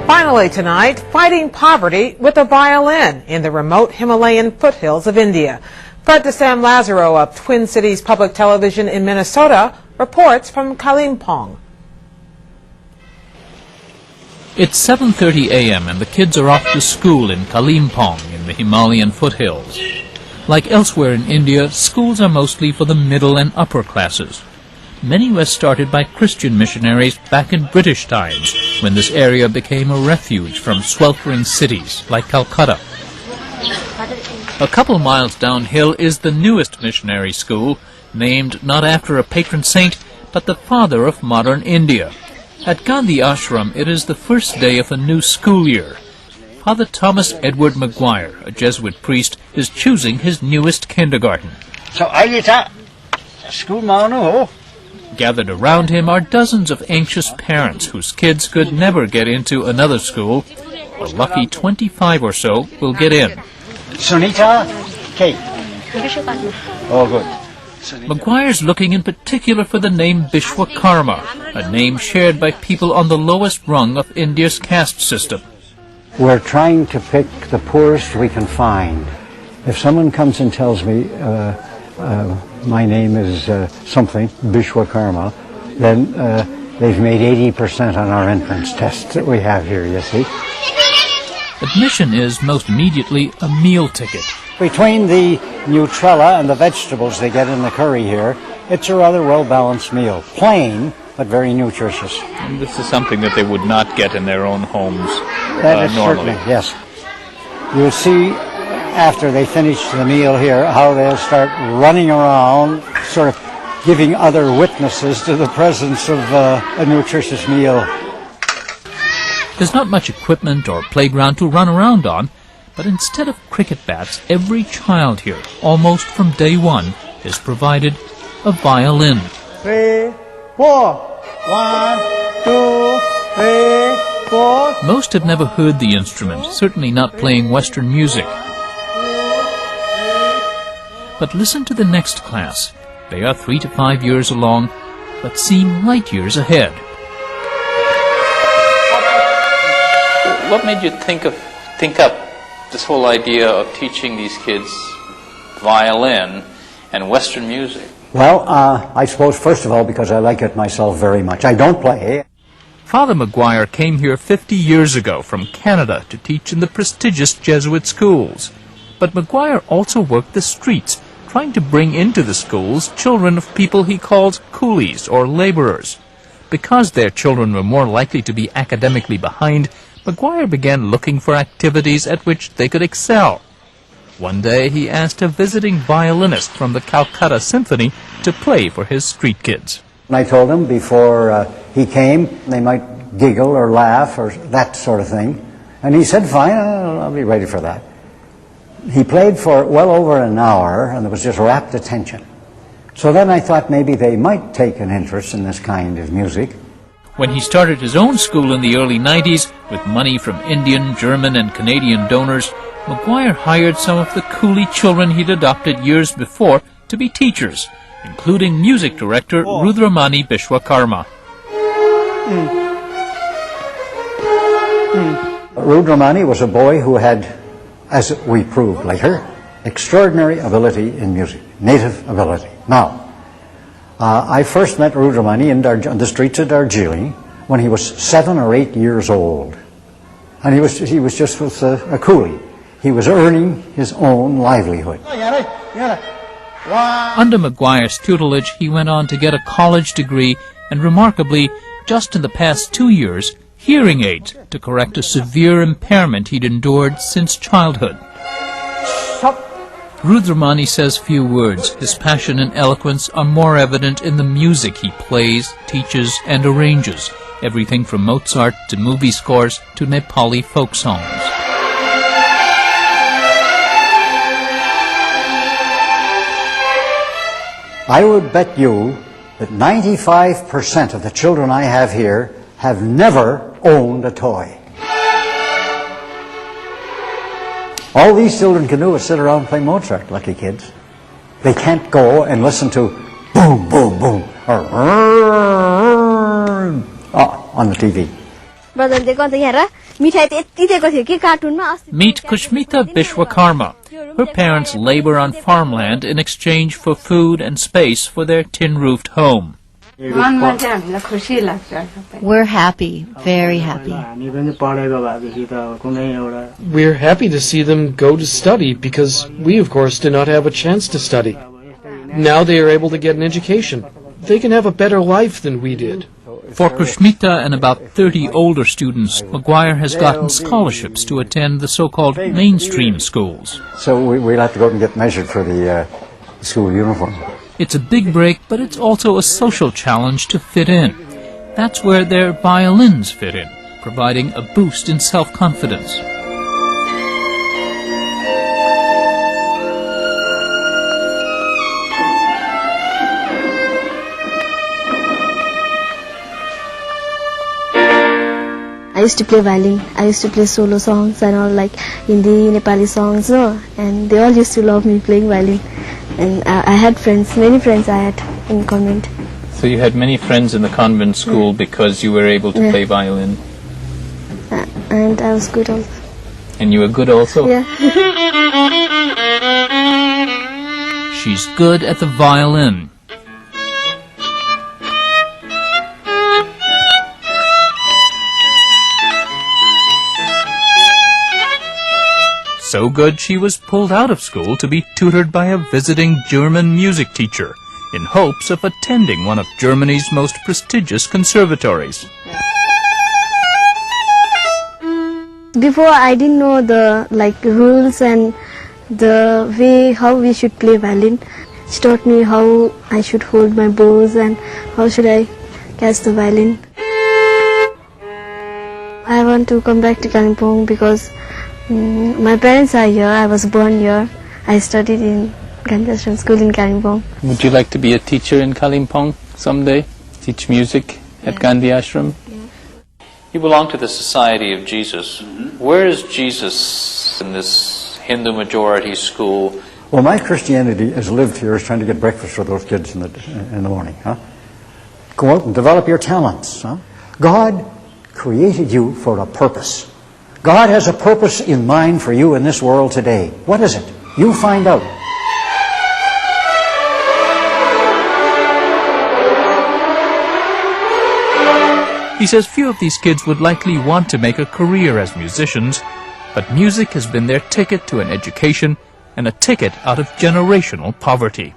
Finally tonight, fighting poverty with a violin in the remote Himalayan foothills of India. Fred DeSam Lazaro of Twin Cities Public Television in Minnesota reports from Kalimpong. It's 7:30 a.m. and the kids are off to school in Kalimpong in the Himalayan foothills. Like elsewhere in India, schools are mostly for the middle and upper classes. Many were started by Christian missionaries back in British times, when this area became a refuge from sweltering cities like Calcutta. A couple miles downhill is the newest missionary school, named not after a patron saint, but the father of modern India. At Gandhi Ashram, it is the first day of a new school year. Father Thomas Edward Maguire, a Jesuit priest, is choosing his newest kindergarten. Gathered around him are dozens of anxious parents whose kids could never get into another school. A lucky 25 or so will get in. Sunita, Kate. Oh, good. Maguire's looking in particular for the name Bishwakarma, a name shared by people on the lowest rung of India's caste system. We're trying to pick the poorest we can find. If someone comes and tells me my name is something, Bishwakarma, then they've made 80% on our entrance test that we have here, you see. Admission is most immediately a meal ticket. Between the Nutrella and the vegetables they get in the curry here, it's a rather well-balanced meal. Plain, but very nutritious. And this is something that they would not get in their own homes That is normally. certainly, yes. You'll see after they finish the meal here how they'll start running around, sort of giving other witnesses to the presence of a nutritious meal. There's not much equipment or playground to run around on, but instead of cricket bats, every child here, almost from day one, is provided a violin. 3, 4. 1, 2, 3, 4. Most have never heard the instrument, certainly not playing Western music. But listen to the next class. They are 3 to 5 years along, but seem light years ahead. What made you think up this whole idea of teaching these kids violin and Western music? Well, I suppose first of all because I like it myself very much. I don't play. Father Maguire came here 50 years ago from Canada to teach in the prestigious Jesuit schools. But Maguire also worked the streets, trying to bring into the schools children of people he called coolies or laborers. Because their children were more likely to be academically behind, Maguire began looking for activities at which they could excel. One day he asked a visiting violinist from the Calcutta Symphony to play for his street kids. And I told him before he came they might giggle or laugh or that sort of thing. And he said, fine, I'll be ready for that. He played for well over an hour and there was just rapt attention. So then I thought maybe they might take an interest in this kind of music. When he started his own school in the early 90s, with money from Indian, German, and Canadian donors, Maguire hired some of the coolie children he'd adopted years before to be teachers, including music director Rudramani Bishwakarma. Rudramani was a boy who had, as we proved later, extraordinary ability in music, native ability. Now, I first met Rudramani on the streets of Darjeeling when he was 7 or 8 years old. And he was just with a coolie. He was earning his own livelihood. Under Maguire's tutelage, he went on to get a college degree and, remarkably, just in the past 2 years, hearing aids to correct a severe impairment he'd endured since childhood. Rudramani says few words. His passion and eloquence are more evident in the music he plays, teaches, and arranges, everything from Mozart to movie scores to Nepali folk songs. I would bet you that 95% of the children I have here have never owned a toy. All these children can do is sit around and play Mozart, lucky kids. They can't go and listen to boom, boom, boom, or on the TV. Bây giờ con thấy nhạc đó, मिठाई त यति दिएको थियो कि कार्टुनमा अस्ति Meet Kushmita Bishwakarma. Her parents labor on farmland in exchange for food and space for their tin-roofed home. We're happy, very happy. We're happy to see them go to study because we, of course, did not have a chance to study. Now they are able to get an education. They can have a better life than we did. For Kushmita and about 30 older students, Maguire has gotten scholarships to attend the so-called mainstream schools. So we'll have to go out and get measured for the school uniform. It's a big break, but it's also a social challenge to fit in. That's where their violins fit in, providing a boost in self-confidence. I used to play violin. I used to play solo songs and all, like Hindi, Nepali songs, no? And they all used to love me playing violin. And I had friends, many friends I had in convent. So you had many friends in the convent school because you were able to play violin. And I was good also. And you were good also? Yeah. She's good at the violin. So good she was pulled out of school to be tutored by a visiting German music teacher in hopes of attending one of Germany's most prestigious conservatories. Before I didn't know the rules and the way how we should play violin. She taught me how I should hold my bows and how should I catch the violin. I want to come back to Kalimpong because my parents are here. I was born here. I studied in Gandhi Ashram School in Kalimpong. Would you like to be a teacher in Kalimpong someday? Teach music at Gandhi Ashram? Yeah. You belong to the Society of Jesus. Where is Jesus in this Hindu majority school? Well, my Christianity has lived here is trying to get breakfast for those kids in the morning. Huh? Go out and develop your talents. Huh? God created you for a purpose. God has a purpose in mind for you in this world today. What is it? You find out. He says few of these kids would likely want to make a career as musicians, but music has been their ticket to an education and a ticket out of generational poverty.